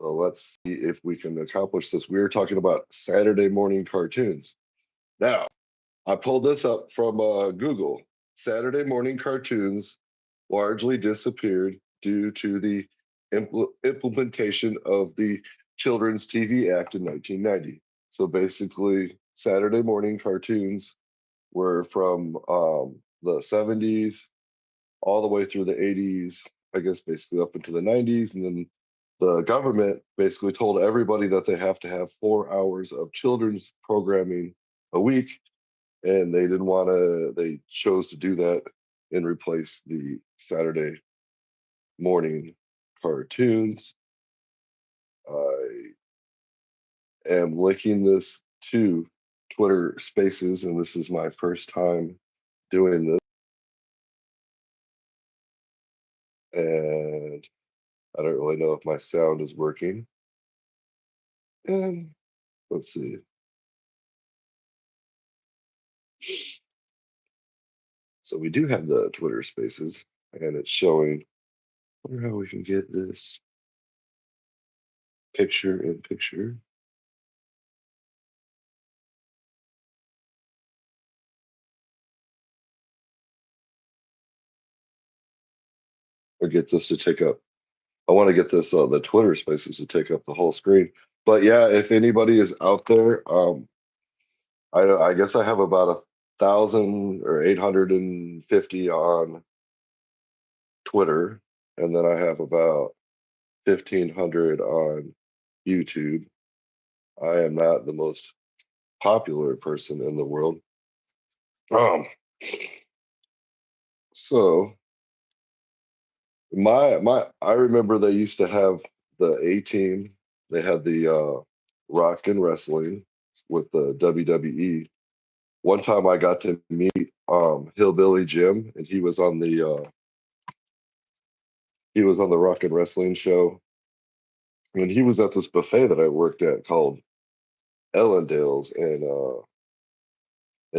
So let's see if we can accomplish this. We were talking about Saturday morning cartoons. Now, I pulled this up from Google. Saturday morning cartoons largely disappeared due to the implementation of the Children's TV Act in 1990. So basically, Saturday morning cartoons were from the 70s all the way through the 80s, I guess basically up into the 90s. And then the government basically told everybody that they have to have 4 hours of children's programming a week. And they didn't want to, they chose to do that and replace the Saturday morning cartoons. I am linking this to Twitter Spaces, and this is my first time doing this. And I don't really know if my sound is working. And let's see. So we do have the Twitter Spaces, and it's showing. I wonder how we can get this picture in picture. Or get this to take up. I want to get this the Twitter Spaces to take up the whole screen. But yeah, if anybody is out there, I guess I have about 1,000 or 850 on Twitter, and then I have about 1,500 on YouTube. I am not the most popular person in the world. Um, so my I remember they used to have the A team. They had the rock and wrestling with the WWE. One time I got to meet Hillbilly Jim, and he was on the rock and wrestling show. And he was at this buffet that I worked at called Ellendale's in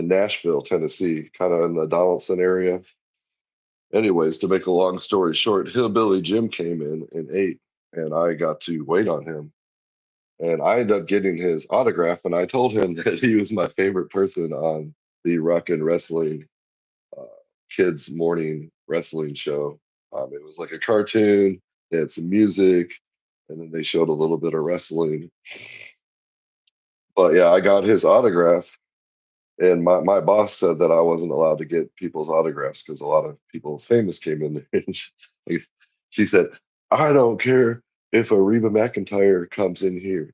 Nashville, Tennessee, kind of in the Donaldson area. Anyways, to make a long story short, Hillbilly Jim came in and ate, and I got to wait on him. And I ended up getting his autograph, and I told him that he was my favorite person on the Rock and Wrestling uh, kids morning wrestling show. It was like a cartoon, they had some music, and then they showed a little bit of wrestling. But yeah, I got his autograph, and my boss said that I wasn't allowed to get people's autographs because a lot of people famous came in there. And she said, I don't care if a Reba McEntire comes in here,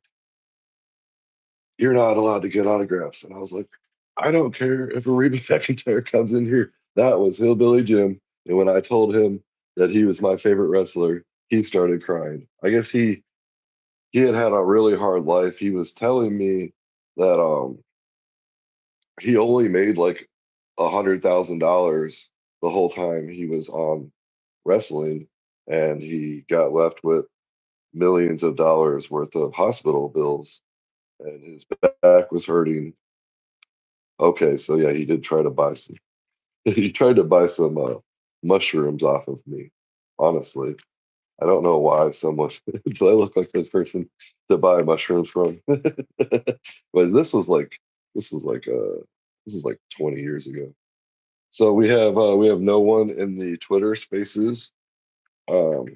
you're not allowed to get autographs. And I was like, I don't care if a Reba McEntire comes in here. That was Hillbilly Jim. And when I told him that he was my favorite wrestler, he started crying. I guess he had had a really hard life. He was telling me that he only made like $100,000 the whole time he was on wrestling, and he got left with millions of dollars worth of hospital bills, and his back was hurting. Okay, so yeah, he did try to buy some. He tried to buy some mushrooms off of me. Honestly, I don't know why someone. Do I look like this person to buy mushrooms from? But this was like this is like 20 years ago. So we have no one in the Twitter Spaces. But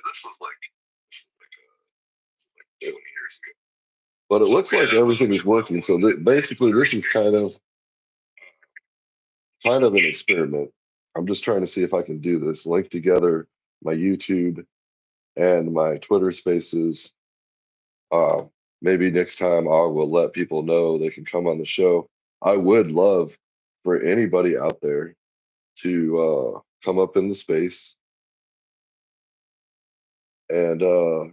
this was like 20 years ago. But it looks like everything is working. So basically, this is kind of an experiment. I'm just trying to see if I can do this. Link together my YouTube and my Twitter Spaces. Uh, Maybe next time I will let people know they can come on the show. I would love for anybody out there to come up in the space and uh,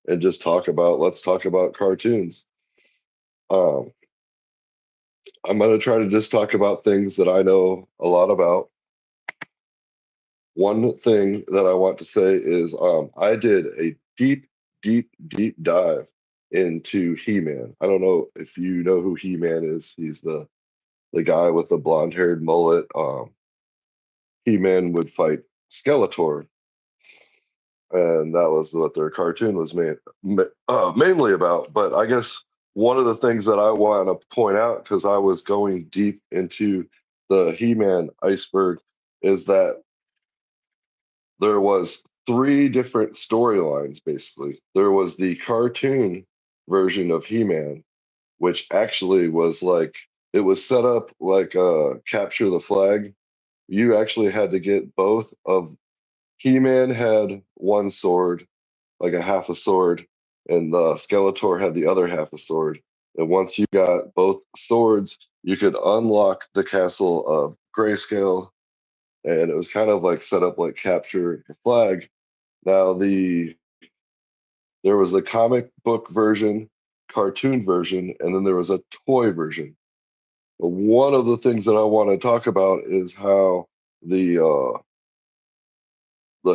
and just let's talk about cartoons. Um, I'm gonna try to just talk about things that I know a lot about. One thing that I want to say is I did a deep dive into He-Man. I don't know if you know who He-Man is. He's the guy with the blonde haired mullet. He-Man would fight Skeletor. and that was what their cartoon was mainly about. But I guess one of the things that I want to point out, because I was going deep into the He-Man iceberg, is that there was three different storylines basically. There was the cartoon version of He-Man, which actually was like it was set up like capture the flag. You actually had to get both of He-Man had one sword, like a half a sword, and Skeletor had the other half a sword. And once you got both swords, you could unlock the castle of Grayscale, and it was kind of like set up like capture the flag. Now there was a comic book version, cartoon version, and then there was a toy version. But one of the things that I want to talk about is how the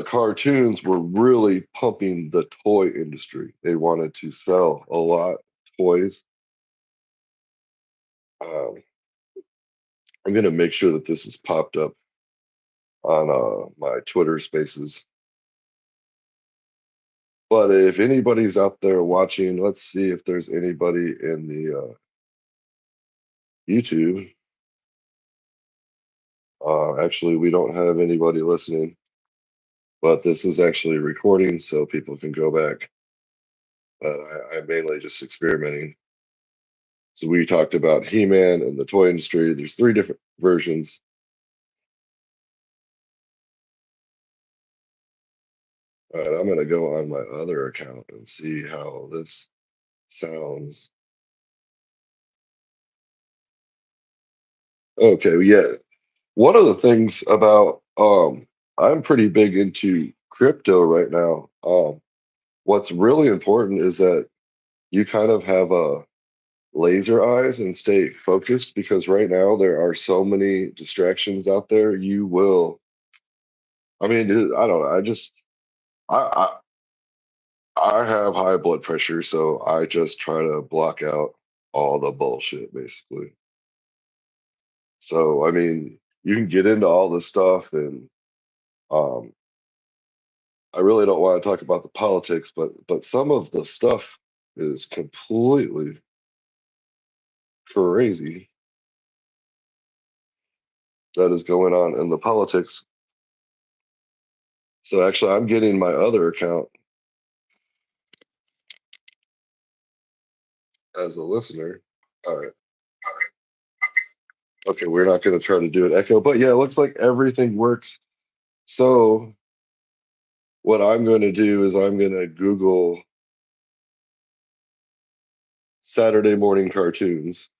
cartoons were really pumping the toy industry. They wanted to sell a lot of toys. Um, I'm gonna make sure that this is popped up on my Twitter Spaces. But if anybody's out there watching, let's see if there's anybody in the YouTube. Actually, we don't have anybody listening, but this is actually recording, so people can go back. I'm mainly just experimenting. So we talked about He-Man and the toy industry. There's three different versions. All right, I'm gonna go on my other account and see how this sounds. Okay, yeah. One of the things about I'm pretty big into crypto right now. What's really important is that you kind of have a laser eyes and stay focused because right now there are so many distractions out there. You will, I mean, dude, I don't know. I I have high blood pressure, so I just try to block out all the bullshit basically. So I mean, you can get into all this stuff, and um, I really don't want to talk about the politics, but some of the stuff is completely crazy that is going on in the politics. So actually, I'm getting my other account as a listener. All right. Okay, we're not going to try to do an echo, but yeah, it looks like everything works. So what I'm going to do is I'm going to Google Saturday morning cartoons,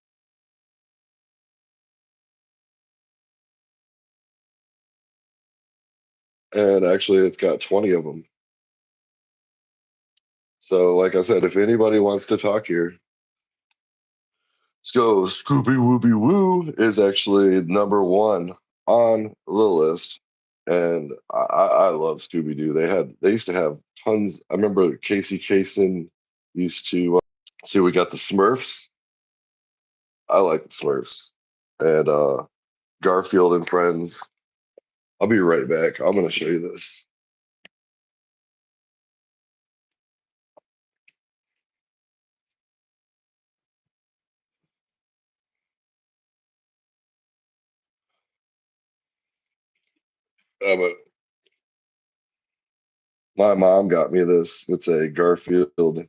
and actually, it's got 20 of them. So, like I said, if anybody wants to talk here, let's go. Scooby Wooby Woo is actually number one on the list, and I love Scooby Doo. They used to have tons. I remember Casey Kasem used to see. We got the Smurfs. I like the Smurfs, and Garfield and Friends. I'll be right back. I'm gonna show you this. But my mom got me this. It's a Garfield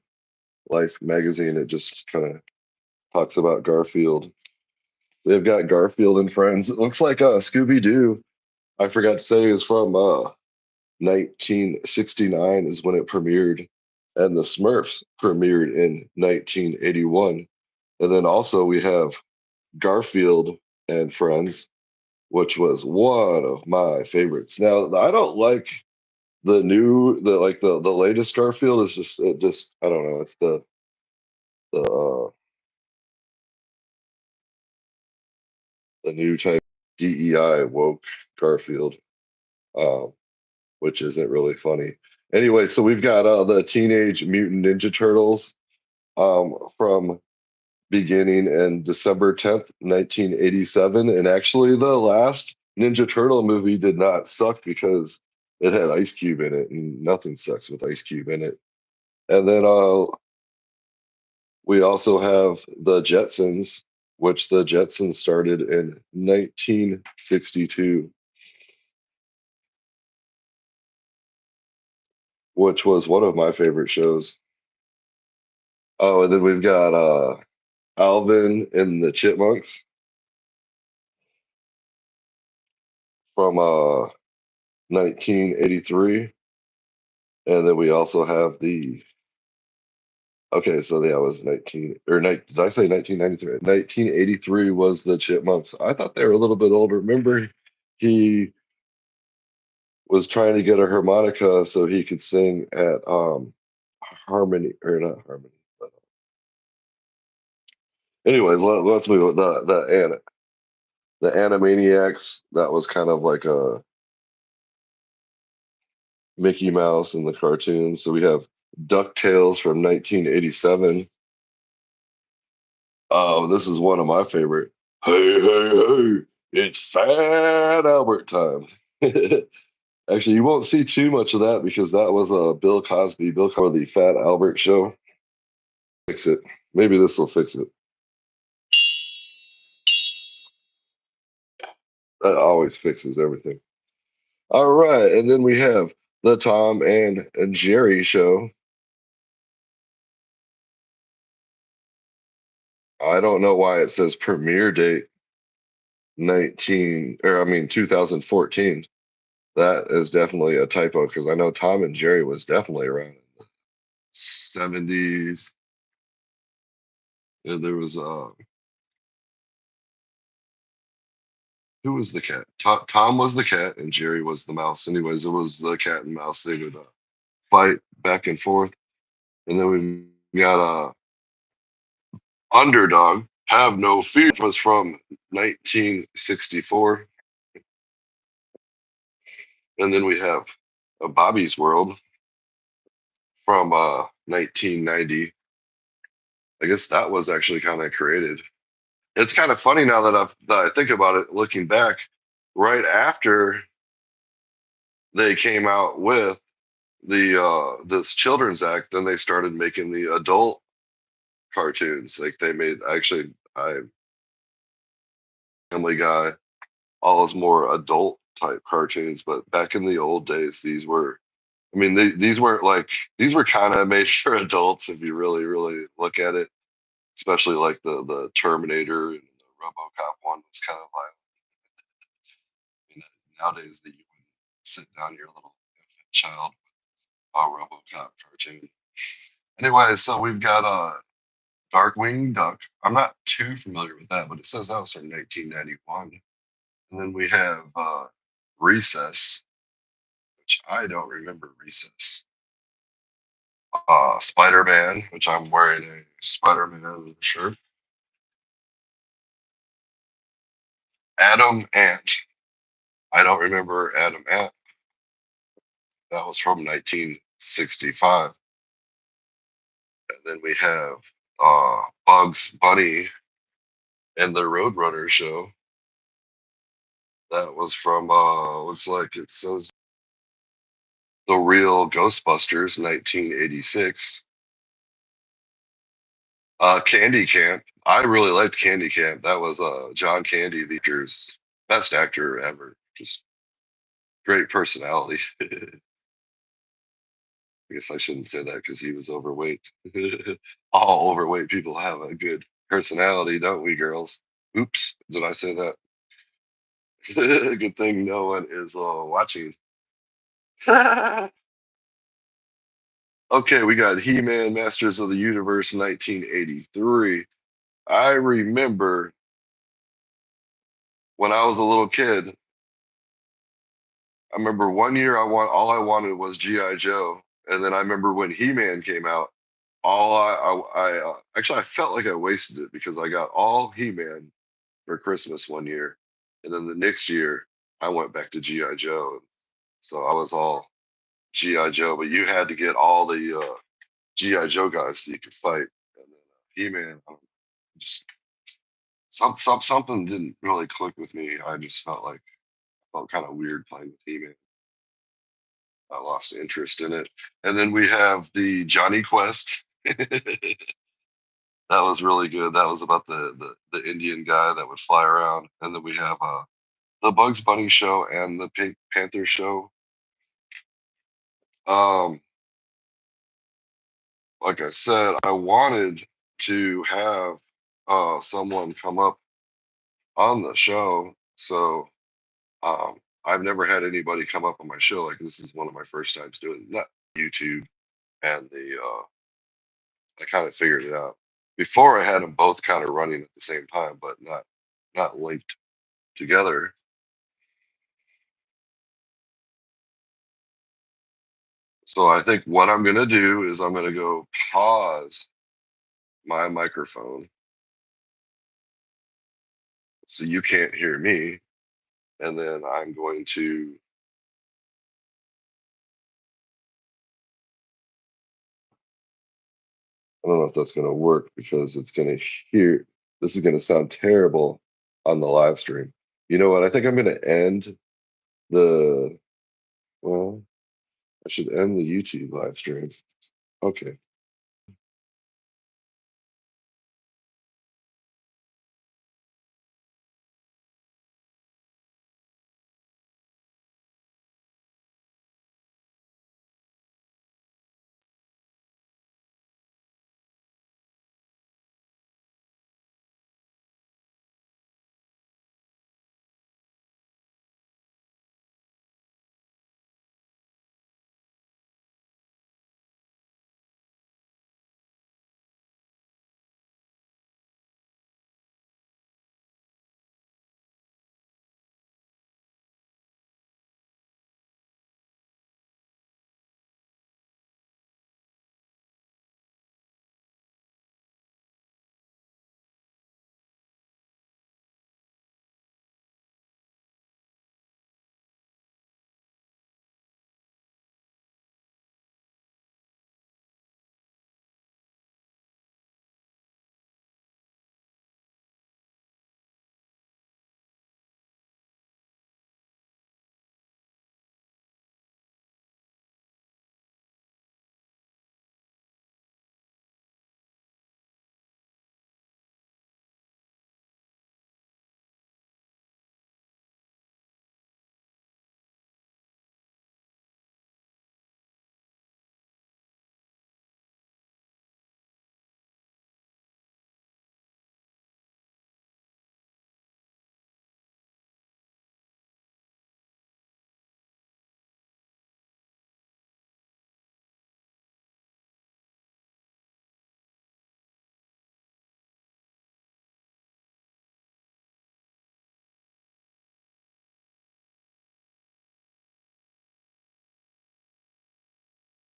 Life magazine. It just kind of talks about Garfield. They've got Garfield and Friends. It looks like Scooby Doo. I forgot to say is from 1969 is when it premiered, and the Smurfs premiered in 1981. And then also we have Garfield and Friends, which was one of my favorites. Now I don't like the latest Garfield is just it just I don't know. It's the the new type DEI woke Garfield, um, which isn't really funny. Anyway, so we've got the Teenage Mutant Ninja Turtles from beginning in December 10th, 1987. And actually, the last Ninja Turtle movie did not suck because It had Ice Cube in it, and nothing sucks with Ice Cube in it. And then we also have the Jetsons, which the Jetsons started in 1962, which was one of my favorite shows. Oh, and then we've got Alvin and the Chipmunks from 1983. And then we also have the okay, so that was 19 or did I say 1993? 1983 was the Chipmunks. I thought they were a little bit older. Remember, he was trying to get a harmonica so he could sing at Harmony or not Harmony. But anyways, let's move on. The Animaniacs. That was kind of like a Mickey Mouse in the cartoon. So we have DuckTales from 1987. Oh, this is one of my favorite. Hey, hey, hey, it's Fat Albert time. Actually, you won't see too much of that because that was a Bill Cosby, the Fat Albert show. Fix it. Maybe this will fix it. That always fixes everything. All right, and then we have the Tom and Jerry show. I don't know why it says premiere date 2014. That is definitely a typo because I know Tom and Jerry was definitely around in the 70s. There was who was the cat? Tom was the cat and Jerry was the mouse. Anyways, it was the cat and mouse. They would fight back and forth. And then we got Underdog. Have no fear was from 1964. And then we have Bobby's World from 1990. I guess that was actually kind of created. It's kind of funny now that I think about it, looking back, right after they came out with the this children's act, then they started making the adult cartoons. Like they made actually I Family Guy, all those more adult type cartoons. But back in the old days, these were these weren't like these were kind of made for adults if you really, really look at it, especially like the Terminator and the RoboCop one was kind of like nowadays that you would sit down your little infant child a RoboCop cartoon. Anyway, so we've got Darkwing Duck. I'm not too familiar with that, but it says that was from 1991. And then we have Recess, which I don't remember Recess. Spider Man, which I'm wearing a Spider Man shirt. Adam Ant. I don't remember Adam Ant. That was from 1965. And then we have Bugs Bunny and the Roadrunner show. That was from looks like it says The Real Ghostbusters 1986. Candy Camp. I really liked Candy Camp. That was John Candy, the actor's best actor ever. Just great personality. I guess I shouldn't say that because he was overweight. All overweight people have a good personality, don't we, girls? Oops, did I say that? Good thing no one is watching. Okay, we got He Man Masters of the Universe 1983. I remember when I was a little kid, I remember one year all I wanted was GI Joe, and then I remember when He Man came out, all actually I felt like I wasted it because I got all He Man for Christmas one year, and then the next year I went back to GI Joe, so I was all GI Joe, but you had to get all the GI Joe guys so you could fight, and then He Man just something didn't really click with me. I just felt kind of weird playing with He Man. I lost interest in it. And then we have the Johnny Quest. That was really good. That was about the Indian guy that would fly around. And then we have the Bugs Bunny show and the Pink Panther show. Um, like I said, I wanted to have someone come up on the show. So I've never had anybody come up on my show. Like this is one of my first times doing that YouTube and the I kind of figured it out. Before I had them both kind of running at the same time, but not linked together. So I think what I'm gonna do is I'm gonna go pause my microphone so you can't hear me, and then I'm going to I don't know if that's gonna work because it's gonna hear this is gonna sound terrible on the live stream. You know what? I think I'm gonna end the well, I should end the YouTube live stream. Okay.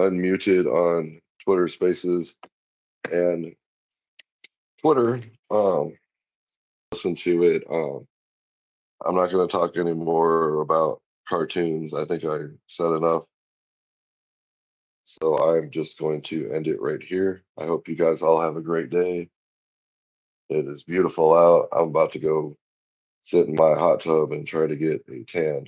Unmuted on Twitter Spaces and Twitter. Listen to it. I'm not going to talk anymore about cartoons. I think I said enough. So I'm just going to end it right here. I hope you guys all have a great day. It is beautiful out. I'm about to go sit in my hot tub and try to get a tan.